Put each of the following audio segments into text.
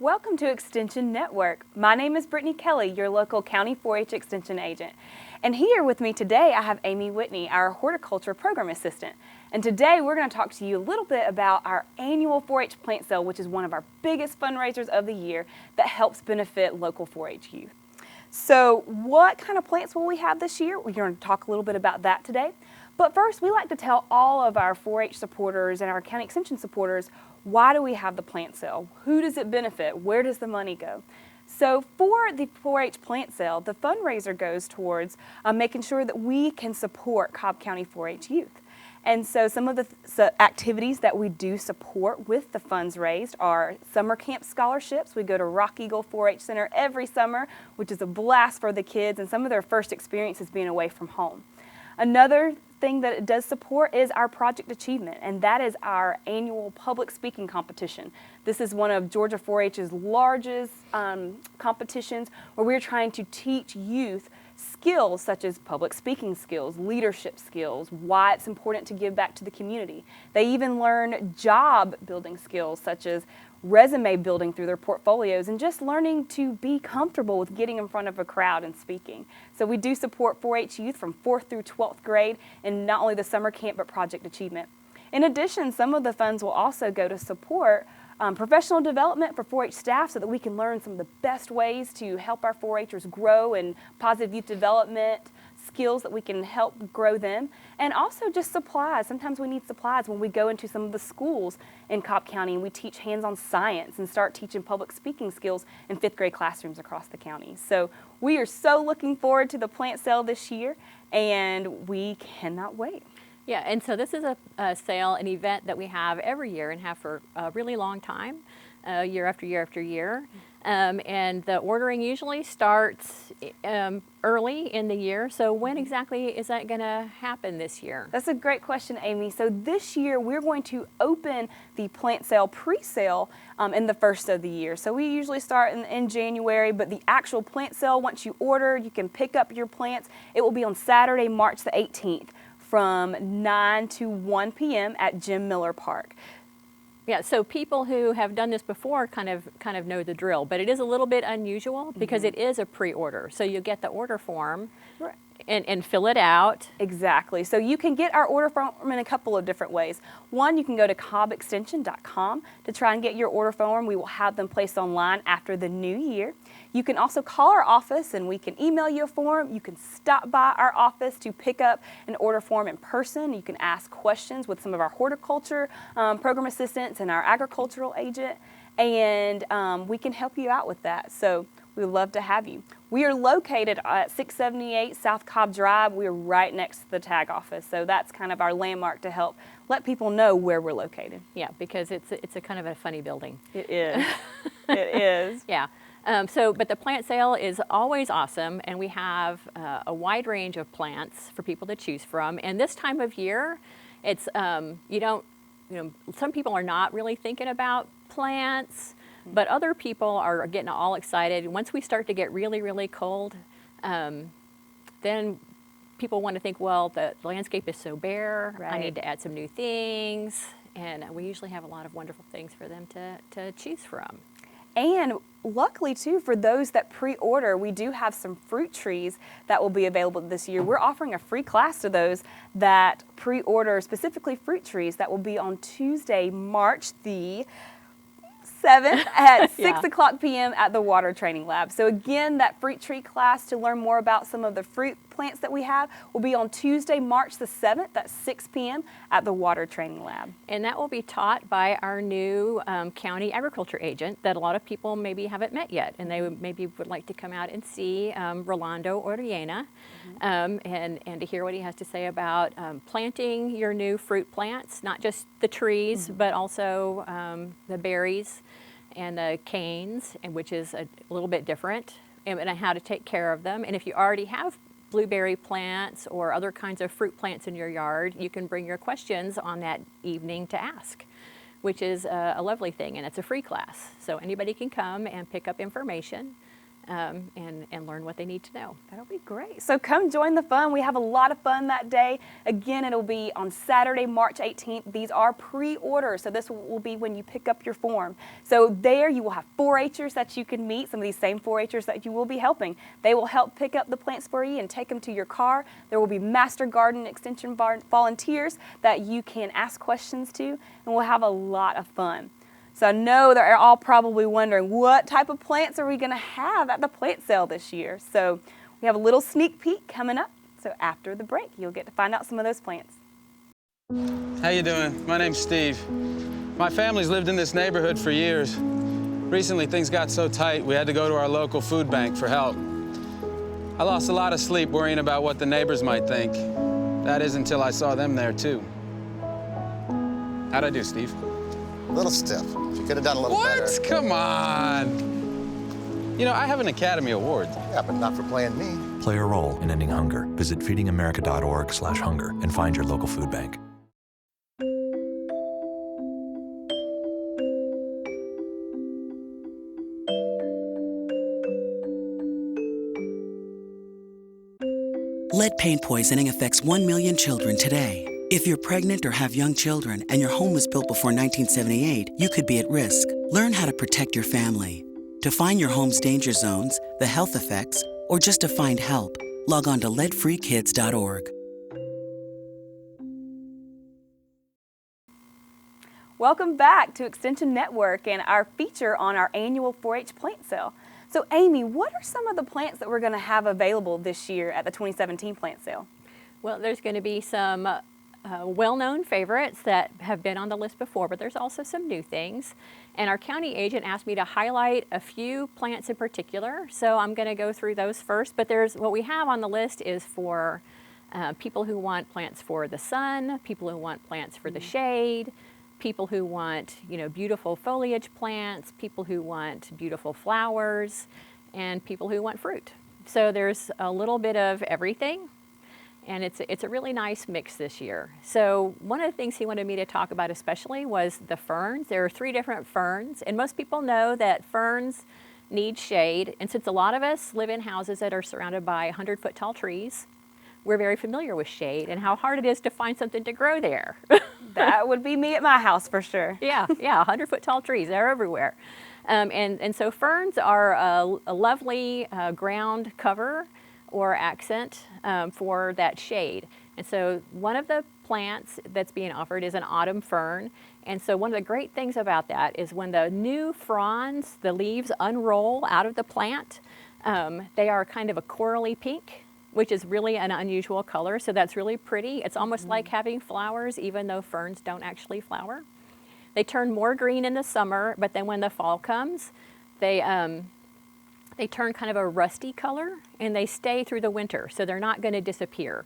Welcome to Extension Network. My name is Brittany Kelly, your local County 4-H Extension agent. And here with me today I have Amy Whitney, our Horticulture Program Assistant. And today we're going to talk to you a little bit about our annual 4-H plant sale, which is one of our biggest fundraisers of the year that helps benefit local 4-H youth. So what kind of plants will we have this year? We're going to talk a little bit about that today. But first, we like to tell all of our 4-H supporters and our County Extension supporters, why do we have the plant sale? Who does it benefit? Where does the money go? So for the 4-H plant sale, the fundraiser goes towards making sure that we can support Cobb County 4-H youth. And so some of the activities that we do support with the funds raised are summer camp scholarships. We go to Rock Eagle 4-H Center every summer, which is a blast for the kids and some of their first experiences being away from home. Another thing that it does support is our Project Achievement, and that is our annual public speaking competition. This is one of Georgia 4-H's largest competitions where we're trying to teach youth skills such as public speaking skills, leadership skills, why it's important to give back to the community. They even learn job building skills such as resume building through their portfolios and just learning to be comfortable with getting in front of a crowd and speaking. So we do support 4-H youth from 4th through 12th grade in not only the summer camp but Project Achievement. In addition, some of the funds will also go to support professional development for 4-H staff so that we can learn some of the best ways to help our 4-Hers grow in positive youth development, skills that we can help grow them, and also just supplies. Sometimes we need supplies when we go into some of the schools in Cobb County and we teach hands-on science and start teaching public speaking skills in 5th grade classrooms across the county. So we are so looking forward to the plant sale this year, and we cannot wait. Yeah, and so this is a sale, an event that we have every year and have for a really long time, year after year after year. And the ordering usually starts early in the year. So when exactly is that going to happen this year? That's a great question, Amy. So this year we're going to open the plant sale pre-sale in the first of the year. So we usually start in January, but the actual plant sale, once you order, you can pick up your plants. It will be on Saturday, March the 18th. From 9 to 1 p.m. at Jim Miller Park. Yeah, so people who have done this before kind of know the drill, but it is a little bit unusual because it is a pre-order. So you get the order form and fill it out. Exactly. So you can get our order form in a couple of different ways. One, you can go to cobbextension.com to try and get your order form. We will have them placed online after the new year. You can also call our office and we can email you a form. You can stop by our office to pick up an order form in person. You can ask questions with some of our horticulture program assistants and our agricultural agent, and we can help you out with that. So we would love to have you. We are located at 678 South Cobb Drive. We are right next to the tag office, so that's kind of our landmark to help let people know where we're located. Yeah, because it's a kind of a funny building. It is. It is. Yeah. But the plant sale is always awesome, and we have a wide range of plants for people to choose from. And this time of year, it's some people are not really thinking about plants, but other people are getting all excited. Once we start to get really, really cold, then people want to think, well, the landscape is so bare. Right. I need to add some new things, and we usually have a lot of wonderful things for them to choose from. And luckily, too, for those that pre-order, we do have some fruit trees that will be available this year. We're offering a free class to those that pre-order specifically fruit trees. That will be on Tuesday, March the 7th at 6 o'clock p.m. at the Water Training Lab. So again, that fruit tree class to learn more about some of the fruit plants that we have will be on Tuesday, March the 7th at 6 p.m. at the Water Training Lab. And that will be taught by our new county agriculture agent that a lot of people maybe haven't met yet, and they maybe would like to come out and see Rolando Orellana and to hear what he has to say about planting your new fruit plants, not just the trees, but also the berries and the canes, and which is a little bit different, and how to take care of them. And if you already have blueberry plants or other kinds of fruit plants in your yard, you can bring your questions on that evening to ask, which is a lovely thing, and it's a free class. So anybody can come and pick up information and learn what they need to know. That'll be great. So come join the fun. We have a lot of fun that day. Again, it'll be on Saturday, March 18th. These are pre-orders, so this will be when you pick up your form. So there you will have 4-H'ers that you can meet, some of these same 4-H'ers that you will be helping. They will help pick up the plants for you and take them to your car. There will be Master Garden Extension volunteers that you can ask questions to, and we'll have a lot of fun. So I know they're all probably wondering, what type of plants are we going to have at the plant sale this year? So we have a little sneak peek coming up. So after the break, you'll get to find out some of those plants. How you doing? My name's Steve. My family's lived in this neighborhood for years. Recently, things got so tight, we had to go to our local food bank for help. I lost a lot of sleep worrying about what the neighbors might think. That is until I saw them there, too. How'd I do, Steve? A little stiff. You could have done a little better. What? Come on. You know, I have an Academy Award. Yeah, but not for playing me. Play a role in ending hunger. Visit feedingamerica.org/hunger and find your local food bank. Lead paint poisoning affects 1 million children today. If you're pregnant or have young children and your home was built before 1978, you could be at risk. Learn how to protect your family. To find your home's danger zones, the health effects, or just to find help, log on to leadfreekids.org. Welcome back to Extension Network and our feature on our annual 4-H plant sale. So Amy, what are some of the plants that we're going to have available this year at the 2017 plant sale? Well, there's going to be some well-known favorites that have been on the list before, but there's also some new things. And our county agent asked me to highlight a few plants in particular, so I'm going to go through those first. But what we have on the list is for people who want plants for the sun, people who want plants for the shade, people who want, beautiful foliage plants, people who want beautiful flowers, and people who want fruit. So there's a little bit of everything. And it's a really nice mix this year. So one of the things he wanted me to talk about especially was the ferns. There are 3 different ferns, and most people know that ferns need shade. And since a lot of us live in houses that are surrounded by 100-foot tall trees, we're very familiar with shade and how hard it is to find something to grow there. That would be me at my house for sure. Yeah, 100-foot tall trees, they're everywhere. And so ferns are a lovely ground cover or accent for that shade. And so one of the plants that's being offered is an autumn fern. And so one of the great things about that is when the new fronds, the leaves unroll out of the plant, they are kind of a corally pink, which is really an unusual color. So that's really pretty. It's almost like having flowers, even though ferns don't actually flower. They turn more green in the summer, but then when the fall comes, they turn kind of a rusty color, and they stay through the winter, so they're not going to disappear.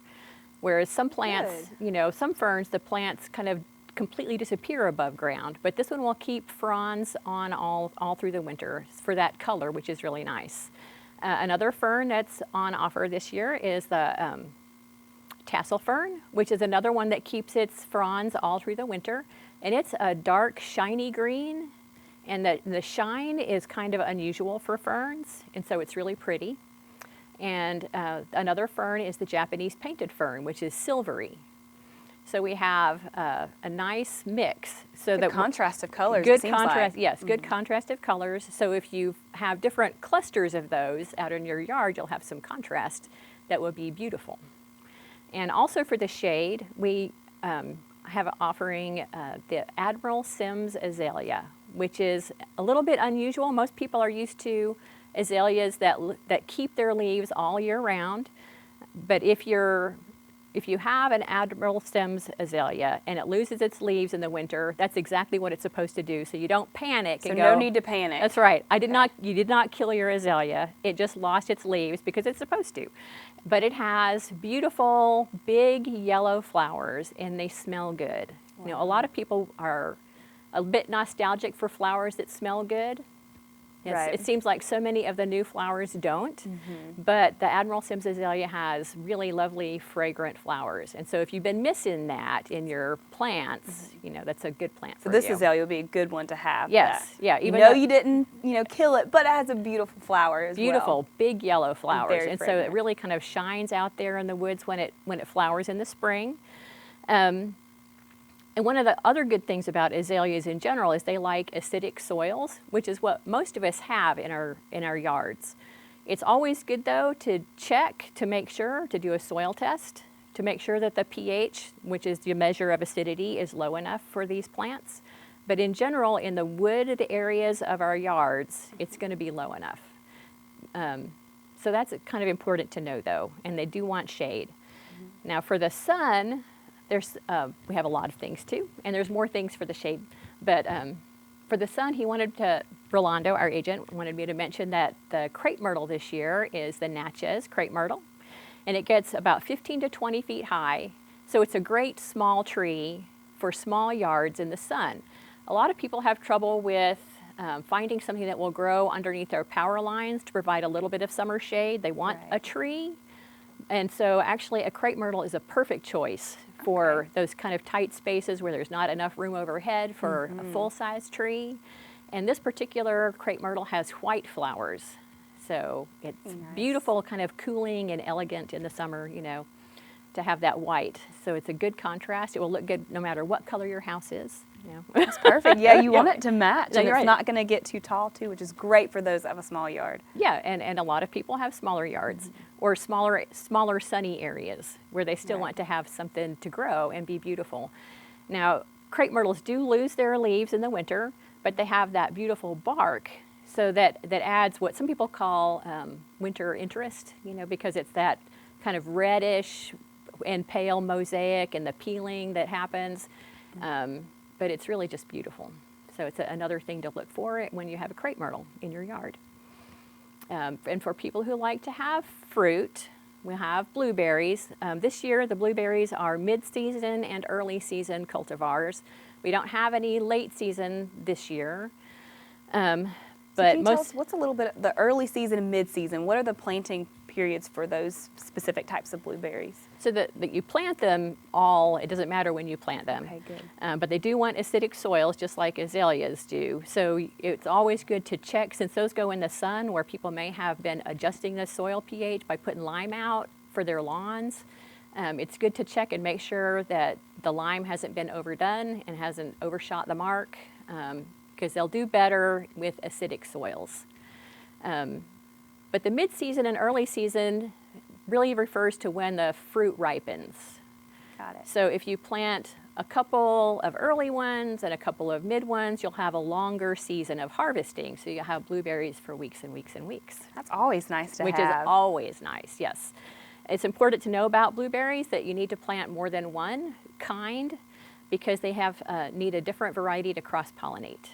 Whereas some plants, some ferns, the plants kind of completely disappear above ground, but this one will keep fronds on all through the winter for that color, which is really nice. Another fern that's on offer this year is the tassel fern, which is another one that keeps its fronds all through the winter, and it's a dark, shiny green. And the shine is kind of unusual for ferns, and so it's really pretty. And another fern is the Japanese painted fern, which is silvery. So we have a nice mix. So good contrast of colors. Good contrast, yes, good contrast of colors. So if you have different clusters of those out in your yard, you'll have some contrast that will be beautiful. And also for the shade, we have offering the Admiral Sims azalea, which is a little bit unusual. Most people are used to azaleas that keep their leaves all year round. But if you have an Admiral Sims azalea and it loses its leaves in the winter, that's exactly what it's supposed to do. So you don't panic and go. So no need to panic. That's right. You did not kill your azalea. It just lost its leaves because it's supposed to. But it has beautiful, big yellow flowers, and they smell good. Wow. A lot of people are a bit nostalgic for flowers that smell good. Right. It seems like so many of the new flowers don't, but the Admiral Sims azalea has really lovely, fragrant flowers. And so if you've been missing that in your plants, you know, that's a good plant for So this you. azalea would be a good one to have. Yes, that. yeah, You even know though- you didn't, kill it, but it has a beautiful flower as Beautiful, well. big yellow flowers. very And so fragrant. it really kind of shines out there in the woods when it flowers in the spring. And one of the other good things about azaleas in general is they like acidic soils, which is what most of us have in our yards. It's always good though to check to make sure, to do a soil test, to make sure that the pH, which is the measure of acidity, is low enough for these plants. But in general, in the wooded areas of our yards, it's going to be low enough. So that's kind of important to know though, and they do want shade. Now for the sun, we have a lot of things too, and there's more things for the shade. But for the sun, Rolando, our agent, wanted me to mention that the crepe myrtle this year is the Natchez crepe myrtle, and it gets about 15 to 20 feet high. So it's a great small tree for small yards in the sun. A lot of people have trouble with finding something that will grow underneath their power lines to provide a little bit of summer shade. They want a tree. And so actually a crepe myrtle is a perfect choice for those kind of tight spaces where there's not enough room overhead for a full-size tree. And this particular crepe myrtle has white flowers. So it's beautiful, kind of cooling and elegant in the summer, to have that white. So it's a good contrast. It will look good no matter what color your house is. That's perfect. Yeah, you want it to match, No, and you're it's right. not going to get too tall too, which is great for those of a small yard. Yeah, and a lot of people have smaller yards or smaller sunny areas where they still want to have something to grow and be beautiful. Now, crepe myrtles do lose their leaves in the winter, but they have that beautiful bark, so that adds what some people call winter interest, because it's that kind of reddish and pale mosaic and the peeling that happens. But it's really just beautiful. So it's another thing to look for when you have a crepe myrtle in your yard. And for people who like to have fruit, we have blueberries. This year, the blueberries are mid-season and early season cultivars. We don't have any late season this year. So can you tell us what's a little bit the early season and mid-season? What are the planting periods for those specific types of blueberries? So that you plant them all, it doesn't matter when you plant them. Okay, good. But they do want acidic soils just like azaleas do. So it's always good to check, since those go in the sun where people may have been adjusting the soil pH by putting lime out for their lawns. It's good to check and make sure that the lime hasn't been overdone and hasn't overshot the mark, because they'll do better with acidic soils. But the mid-season and early season really refers to when the fruit ripens. Got it. So if you plant a couple of early ones and a couple of mid ones, you'll have a longer season of harvesting. So you'll have blueberries for weeks and weeks and weeks. That's always nice to Which have. is always nice, yes. It's important to know about blueberries that you need to plant more than one kind, because they need a different variety to cross-pollinate.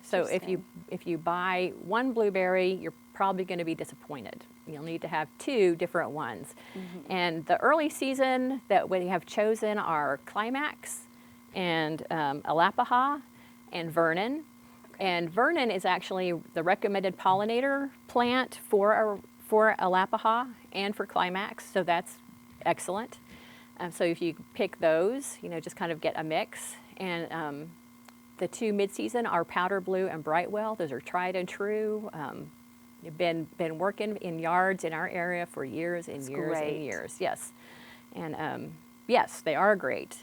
So if you buy one blueberry, you're probably going to be disappointed. You'll need to have two different ones. And the early season that we have chosen are Climax and Alapaha and Vernon. And Vernon is actually the recommended pollinator plant for Alapaha and for Climax, so that's excellent. So if you pick those, just kind of get a mix. And the two mid-season are Powder Blue and Brightwell. Those are tried and true. They've been working in yards in our area for years and years and years. Yes, and yes, they are great.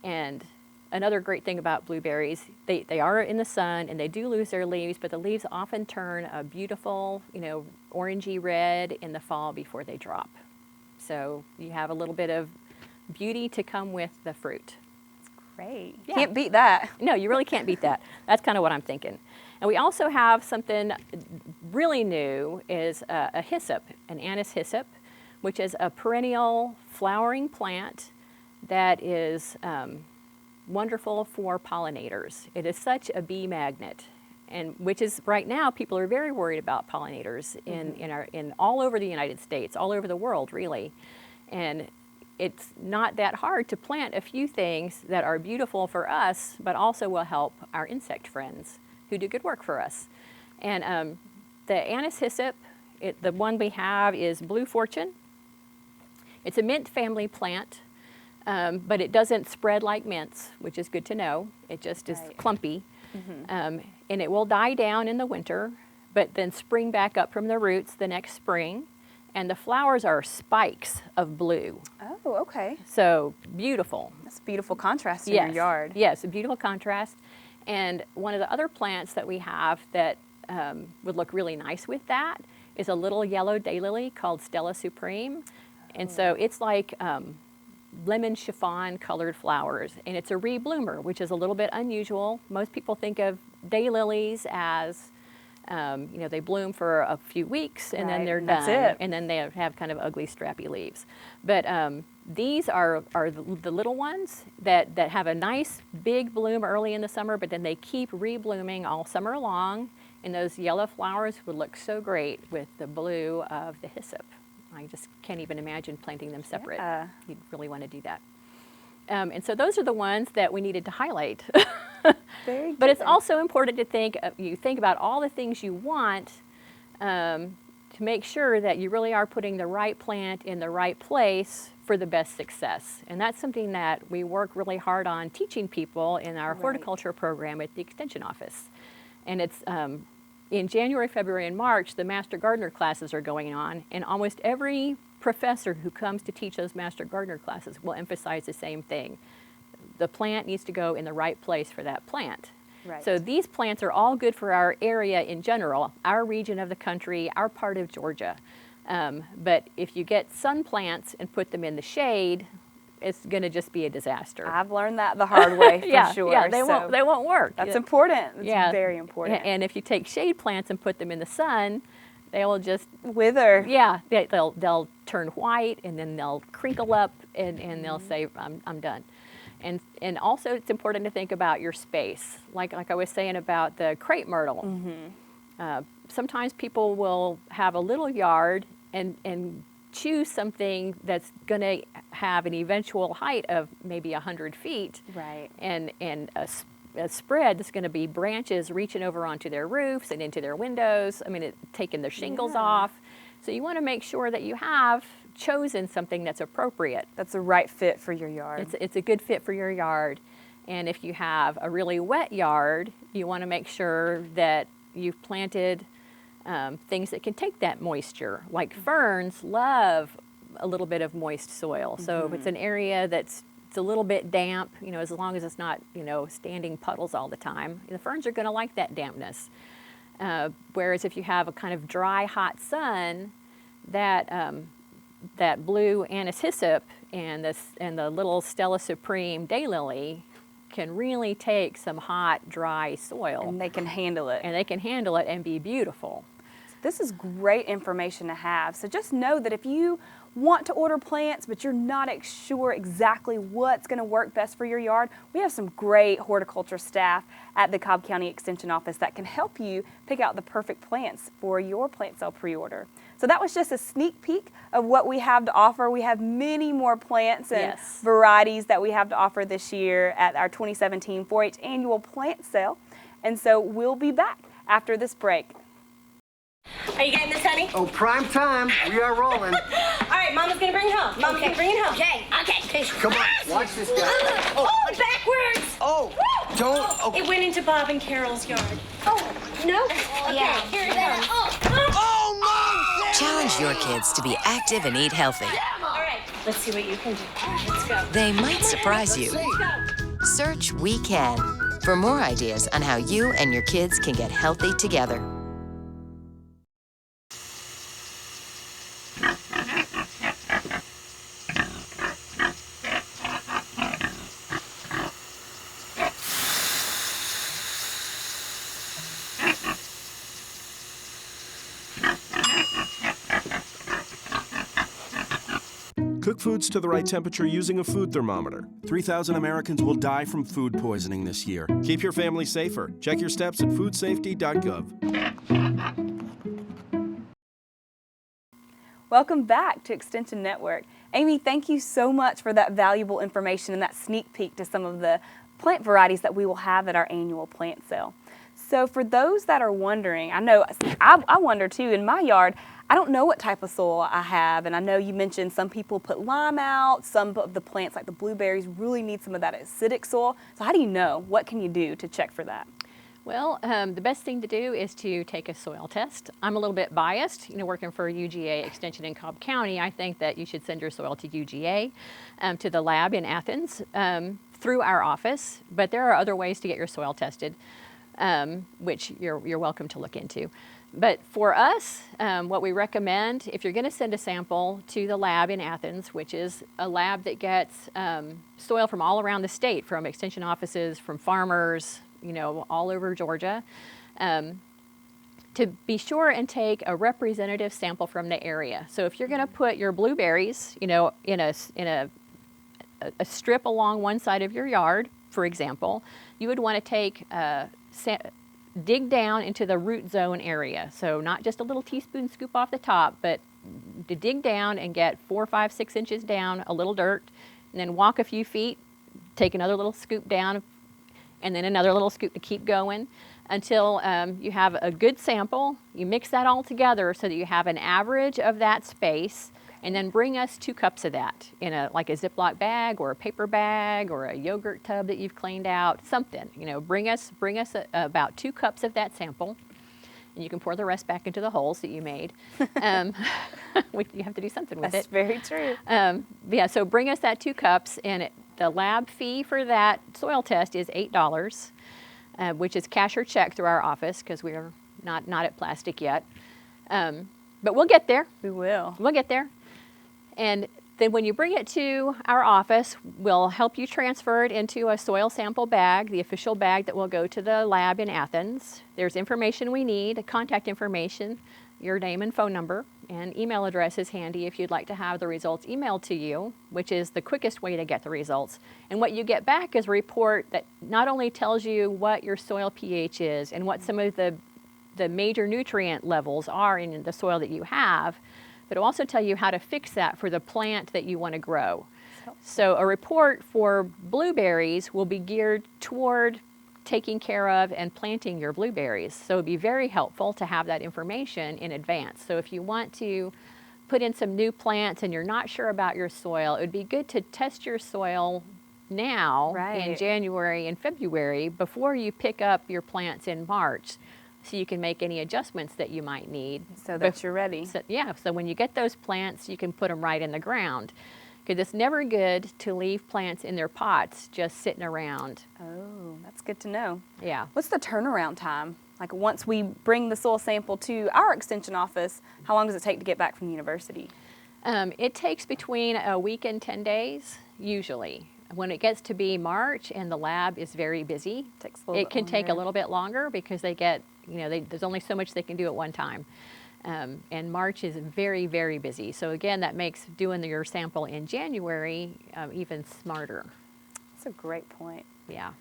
And another great thing about blueberries, they are in the sun and they do lose their leaves, but the leaves often turn a beautiful, orangey red in the fall before they drop. So you have a little bit of beauty to come with the fruit. Great. Yeah. Can't beat that. No, you really can't beat that. That's kind of what I'm thinking. And we also have something really new, is a hyssop, an anise hyssop, which is a perennial flowering plant that is wonderful for pollinators. It is such a bee magnet, and which is right now people are very worried about pollinators in all over the United States, all over the world really, and it's not that hard to plant a few things that are beautiful for us, but also will help our insect friends who do good work for us. And the anise hyssop, the one we have is Blue Fortune. It's a mint family plant, but it doesn't spread like mints, which is good to know. It just is clumpy. And it will die down in the winter, but then spring back up from the roots the next spring. And the flowers are spikes of blue. Oh, okay. So beautiful. That's a beautiful contrast in your yard. Yes, a beautiful contrast. And one of the other plants that we have that would look really nice with that is a little yellow daylily called Stella Supreme. And so it's like lemon chiffon colored flowers. And it's a rebloomer, which is a little bit unusual. Most people think of daylilies as you know, they bloom for a few weeks and then they're done. That's it. And then they have kind of ugly, strappy leaves. But these are the little ones that have a nice big bloom early in the summer, but then they keep reblooming all summer long. And those yellow flowers would look so great with the blue of the hyssop. I just can't even imagine planting them separate. Yeah. You'd really want to do that. And so those are the ones that we needed to highlight. Very good. But it's also important to think about all the things you want to make sure that you really are putting the right plant in the right place for the best success. And that's something that we work really hard on teaching people in our horticulture program at the Extension Office. And it's in January, February, and March, the Master Gardener classes are going on, and almost every professor who comes to teach those Master Gardener classes will emphasize the same thing. The plant needs to go in the right place for that plant. Right. So these plants are all good for our area in general, our region of the country, our part of Georgia. But if you get sun plants and put them in the shade, it's going to just be a disaster. I've learned that the hard way for sure. Yeah, they won't work. That's important. That's very important. And if you take shade plants and put them in the sun, they will just wither. Yeah, they'll turn white and then they'll crinkle up and they'll say, I'm done. And also it's important to think about your space. Like I was saying about the crepe myrtle. Sometimes people will have a little yard and choose something that's going to have an eventual height of maybe 100 feet. Right. And a spread that's going to be branches reaching over onto their roofs and into their windows. I mean, taking their shingles off. So you want to make sure that you have chosen something that's appropriate. That's the right fit for your yard. It's a good fit for your yard. And if you have a really wet yard, you want to make sure that you've planted things that can take that moisture. Like ferns love a little bit of moist soil. So if it's an area it's a little bit damp, as long as it's not, standing puddles all the time, the ferns are going to like that dampness. Whereas if you have a kind of dry, hot sun, that blue anise hyssop and the little Stella Supreme daylily can really take some hot, dry soil. And they can handle it. And they can handle it and be beautiful. This is great information to have. So just know that if you want to order plants, but you're not sure exactly what's going to work best for your yard, we have some great horticulture staff at the Cobb County Extension Office that can help you pick out the perfect plants for your plant sale pre-order. So that was just a sneak peek of what we have to offer. We have many more plants and varieties that we have to offer this year at our 2017 4-H annual plant sale. And so we'll be back after this break. Are you getting this, honey? Oh, prime time. We are rolling. All right, Mama's gonna bring it home. Mama's gonna bring it home. Okay. Come on, watch this guy. Oh, backwards! Oh, don't. Oh. It went into Bob and Carol's yard. Oh, no? Okay, here it comes. Oh, Mom! Challenge your kids to be active and eat healthy. All right, let's see what you can do. Let's go. They might surprise you. Search We Can for more ideas on how you and your kids can get healthy together. Cook foods to the right temperature using a food thermometer. 3,000 Americans will die from food poisoning this year. Keep your family safer. Check your steps at foodsafety.gov. Welcome back to Extension Network. Amy, thank you so much for that valuable information and that sneak peek to some of the plant varieties that we will have at our annual plant sale. So for those that are wondering, I know I wonder too, in my yard, I don't know what type of soil I have, and I know you mentioned some people put lime out, some of the plants like the blueberries really need some of that acidic soil. So how do you know? What can you do to check for that? Well, the best thing to do is to take a soil test. I'm a little bit biased, working for UGA Extension in Cobb County. I think that you should send your soil to UGA, to the lab in Athens, through our office, but there are other ways to get your soil tested, which you're welcome to look into. But for us, what we recommend, if you're going to send a sample to the lab in Athens, which is a lab that gets soil from all around the state, from extension offices, from farmers, all over Georgia, to be sure and take a representative sample from the area. So if you're going to put your blueberries, in a strip along one side of your yard, for example, you would want to take dig down into the root zone area. So not just a little teaspoon scoop off the top, but to dig down and get 4, 5, 6 inches down, a little dirt, and then walk a few feet, take another little scoop down, and then another little scoop to keep going until you have a good sample. You mix that all together so that you have an average of that space, and then bring us 2 cups of that in like a Ziploc bag or a paper bag or a yogurt tub that you've cleaned out, something. Bring us about 2 cups of that sample, and you can pour the rest back into the holes that you made. You have to do something with That's it. very true. Yeah, so bring us that 2 cups, and the lab fee for that soil test is $8, which is cash or check through our office because we're not at plastic yet. But we'll get there. We will. We'll get there. And then when you bring it to our office, we'll help you transfer it into a soil sample bag, the official bag that will go to the lab in Athens. There's information we need, contact information, your name and phone number, and email address is handy if you'd like to have the results emailed to you, which is the quickest way to get the results. And what you get back is a report that not only tells you what your soil pH is and what some of the major nutrient levels are in the soil that you have, but it'll also tell you how to fix that for the plant that you want to grow. So a report for blueberries will be geared toward taking care of and planting your blueberries. So it'd be very helpful to have that information in advance. So if you want to put in some new plants and you're not sure about your soil, it would be good to test your soil now in January and February before you pick up your plants in March, so you can make any adjustments that you might need. So that you're ready. So, yeah, so when you get those plants, you can put them right in the ground. Because it's never good to leave plants in their pots just sitting around. Oh, that's good to know. Yeah. What's the turnaround time? Like once we bring the soil sample to our extension office, how long does it take to get back from the university? It takes between a week and 10 days, usually. When it gets to be March and the lab is very busy, it can take a little bit longer because they get, there's only so much they can do at one time. And March is very, very busy. So again, that makes doing your sample in January even smarter. That's a great point. Yeah.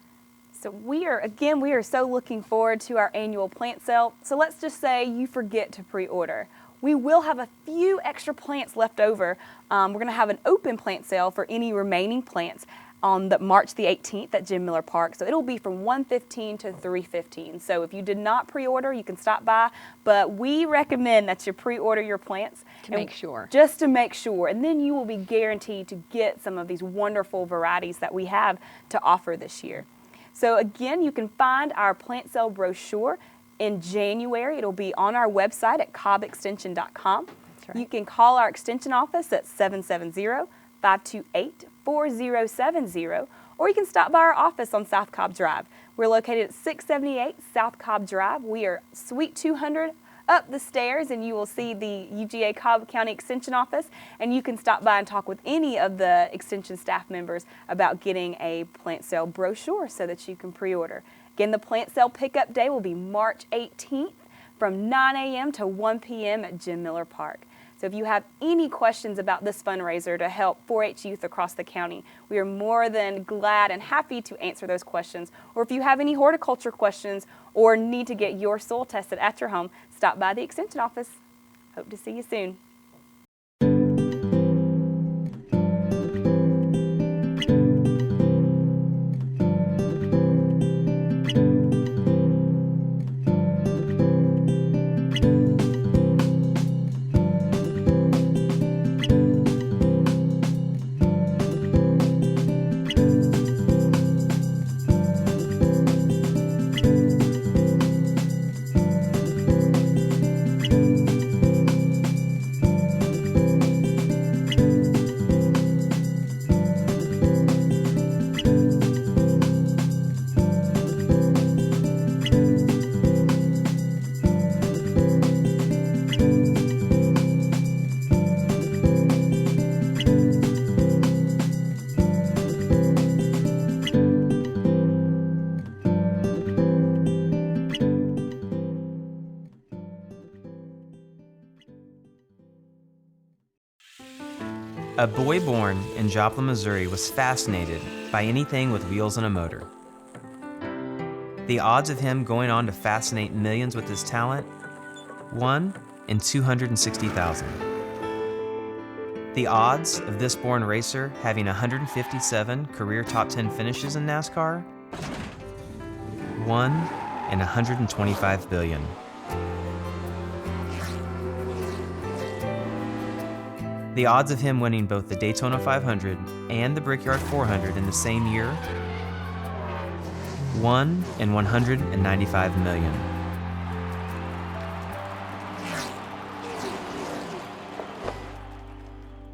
So we are so looking forward to our annual plant sale. So let's just say you forget to pre-order. We will have a few extra plants left over. We're going to have an open plant sale for any remaining plants on March the 18th at Jim Miller Park. So it'll be from 1:15 to 3:15. So if you did not pre-order, you can stop by. But we recommend that you pre-order your plants. To make sure. Just to make sure. And then you will be guaranteed to get some of these wonderful varieties that we have to offer this year. So again, you can find our plant sale brochure in January. It'll be on our website at cobbextension.com. That's right. You can call our extension office at 770-528-4070, or you can stop by our office on South Cobb Drive. We're located at 678 South Cobb Drive. We are Suite 200 up the stairs, and you will see the UGA Cobb County Extension Office, and you can stop by and talk with any of the Extension staff members about getting a plant sale brochure so that you can pre-order. Again, the plant sale pickup day will be March 18th from 9 a.m. to 1 p.m. at Jim Miller Park. So if you have any questions about this fundraiser to help 4-H youth across the county, we are more than glad and happy to answer those questions. Or if you have any horticulture questions or need to get your soil tested at your home, stop by the Extension office. Hope to see you soon. A boy born in Joplin, Missouri was fascinated by anything with wheels and a motor. The odds of him going on to fascinate millions with his talent? 1 in 260,000. The odds of this born racer having 157 career top 10 finishes in NASCAR? 1 in 125 billion. The odds of him winning both the Daytona 500 and the Brickyard 400 in the same year? 1 in 195 million.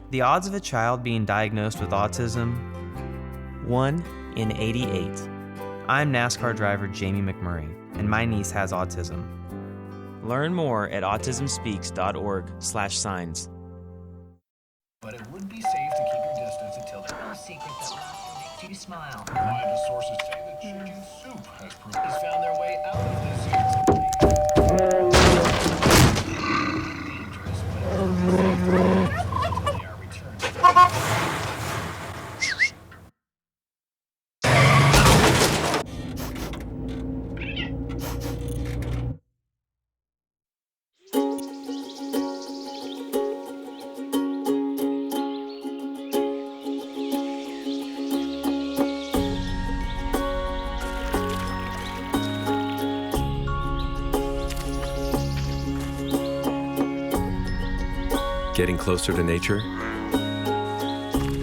The odds of a child being diagnosed with autism? 1 in 88. I'm NASCAR driver Jamie McMurray, and my niece has autism. Learn more at autismspeaks.org/signs. But it would be safe to keep your distance until the no secret that makes you smile. Reliable sources say that chicken soup has found their way out of this dangerous, but they are returned. Getting closer to nature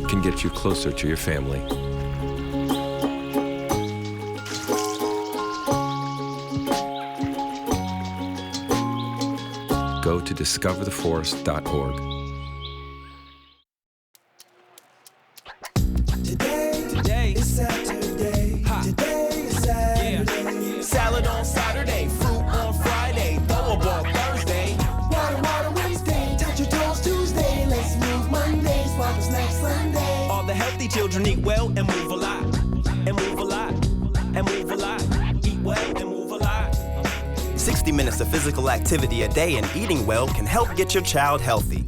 can get you closer to your family. Go to discovertheforest.org. Today is Saturday. Today is Saturday. Salad on Saturday, fruit on Friday, throw a ball Thursday. Water Wednesday, touch your toes Tuesday. Let's move Monday, sparkle snacks Sunday. All the healthy children eat well and move a lot. And move a lot. And move a lot. Eat well and move a lot. 60 minutes of physical activity a day and eating well can help get your child healthy.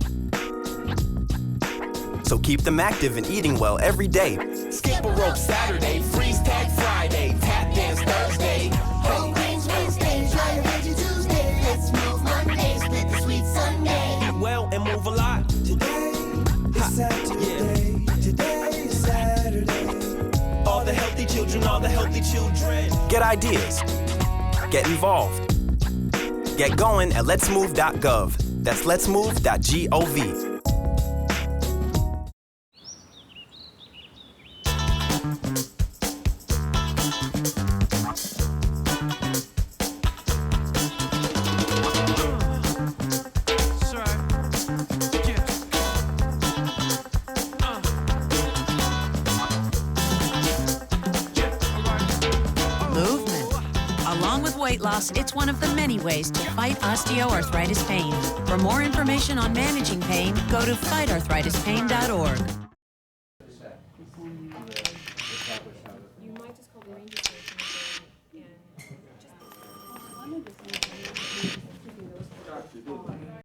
So keep them active and eating well every day. Skip a rope Saturday, freeze tag Friday, tap dance Thursday. Whole grains Wednesday, try a veggie Tuesday. Let's move Monday, split the sweet Sunday. Eat well and move a lot. Today is Saturday. Today is Saturday. All the healthy children, all the healthy children. Get ideas. Get involved. Get going at letsmove.gov. That's letsmove.gov. Along with weight loss, it's one of the many ways to fight osteoarthritis pain. For more information on managing pain, go to fightarthritispain.org.